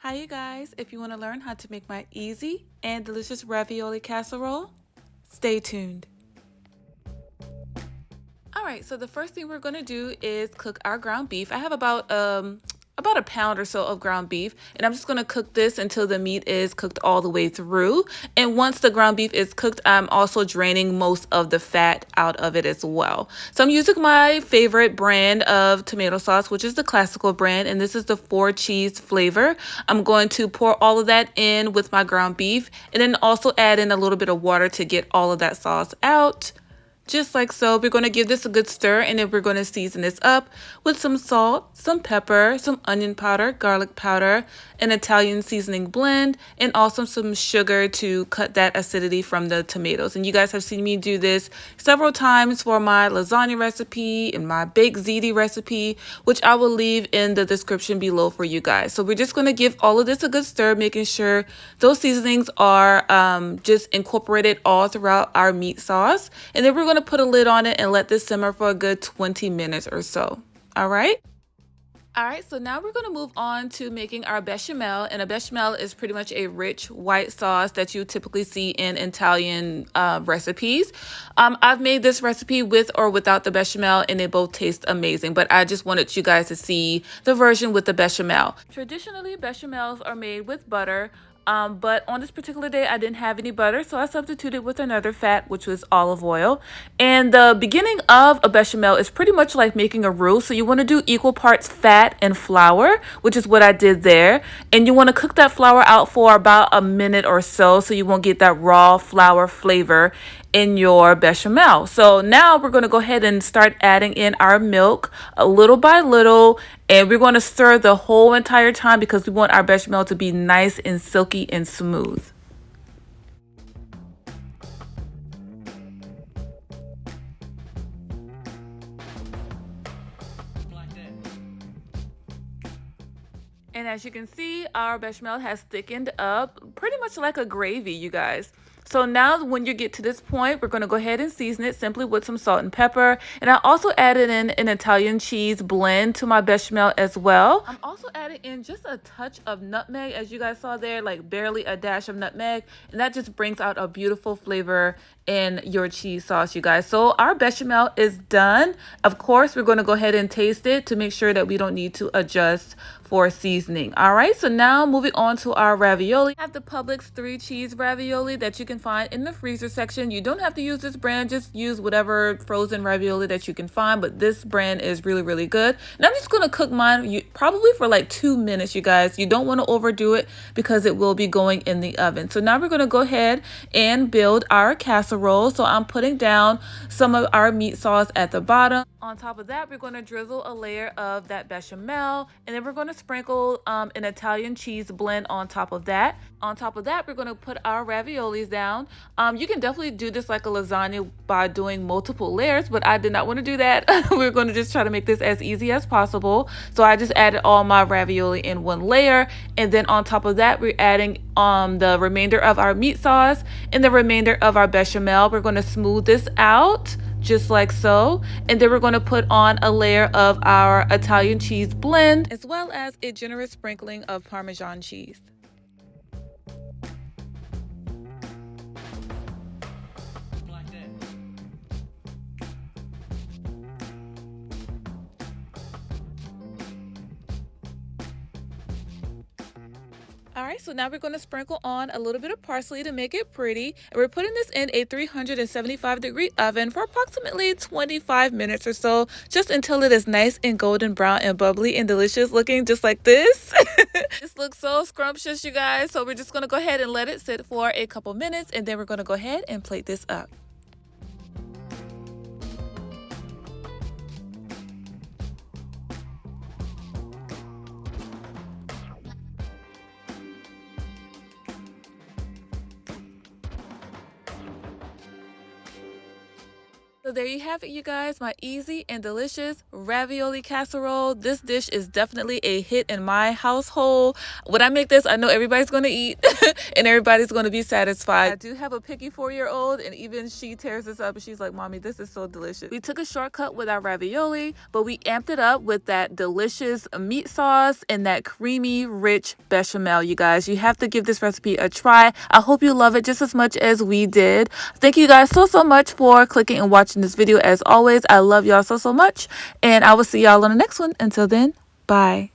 Hi you guys, if you want to learn how to make my easy and delicious ravioli casserole, stay tuned. Alright, so the first thing we're going to do is cook our ground beef. I have about a pound or so of ground beef, and I'm just going to cook this until the meat is cooked all the way through. And once the ground beef is cooked, I'm also draining most of the fat out of it as well. So I'm using my favorite brand of tomato sauce, which is the classical brand, and this is the 4-cheese flavor. I'm going to pour all of that in with my ground beef, and then also add in a little bit of water to get all of that sauce out. Just like so, we're going to give this a good stir, and then we're going to season this up with some salt, some pepper, some onion powder, garlic powder, an Italian seasoning blend, and also some sugar to cut that acidity from the tomatoes. And you guys have seen me do this several times for my lasagna recipe and my baked ziti recipe, which I will leave in the description below for you guys. So we're just going to give all of this a good stir, making sure those seasonings are just incorporated all throughout our meat sauce. And then we're going to put a lid on it and let this simmer for a good 20 minutes or so. All right. Alright, so now we're going to move on to making our bechamel, and a bechamel is pretty much a rich white sauce that you typically see in Italian recipes. I've made this recipe with or without the bechamel, and they both taste amazing, but I just wanted you guys to see the version with the bechamel. Traditionally, bechamels are made with butter. But on this particular day, I didn't have any butter, so I substituted with another fat, which was olive oil. And the beginning of a bechamel is pretty much like making a roux. So you want to do equal parts fat and flour, which is what I did there. And you want to cook that flour out for about a minute or so you won't get that raw flour flavor in your bechamel. So now we're going to go ahead and start adding in our milk little by little, and we're going to stir the whole entire time because we want our bechamel to be nice and silky and smooth. And as you can see, our bechamel has thickened up pretty much like a gravy, you guys. So now when you get to this point, we're going to go ahead and season it simply with some salt and pepper. And I also added in an Italian cheese blend to my bechamel as well. I'm also adding in just a touch of nutmeg, as you guys saw there, like barely a dash of nutmeg. And that just brings out a beautiful flavor in your cheese sauce, you guys. So our bechamel is done. Of course, we're going to go ahead and taste it to make sure that we don't need to adjust for seasoning. All right, so now moving on to our ravioli. I have the Publix 3-cheese ravioli that you can find in the freezer section. You don't have to use this brand, just use whatever frozen ravioli that you can find, but this brand is really, really good. And I'm just going to cook mine probably for like 2 minutes, you guys. You don't want to overdo it because it will be going in the oven. So now we're going to go ahead and build our casserole. So I'm putting down some of our meat sauce at the bottom. On top of that, we're going to drizzle a layer of that bechamel, and then we're going to sprinkle an Italian cheese blend on top of that. On top of that, we're going to put our raviolis down. You can definitely do this like a lasagna by doing multiple layers, but I did not want to do that. We're going to just try to make this as easy as possible. So I just added all my ravioli in one layer, and then on top of that, we're adding the remainder of our meat sauce and the remainder of our bechamel. We're going to smooth this out just like so, and then we're going to put on a layer of our Italian cheese blend as well as a generous sprinkling of Parmesan cheese. Alright, so now we're going to sprinkle on a little bit of parsley to make it pretty. And we're putting this in a 375-degree oven for approximately 25 minutes or so, just until it is nice and golden brown and bubbly and delicious looking, just like this. This looks so scrumptious, you guys. So we're just going to go ahead and let it sit for a couple minutes, and then we're going to go ahead and plate this up. So there you have it, you guys, my easy and delicious ravioli casserole. This dish is definitely a hit in my household. When I make this, I know everybody's going to eat and everybody's going to be satisfied. I do have a picky 4-year-old, and even she tears this up and she's like, Mommy, this is so delicious. We took a shortcut with our ravioli, but we amped it up with that delicious meat sauce and that creamy, rich bechamel, you guys. You have to give this recipe a try. I hope you love it just as much as we did. Thank you guys so much for clicking and watching this video. As always, I love y'all so much, and I will see y'all on the next one. Until then, bye.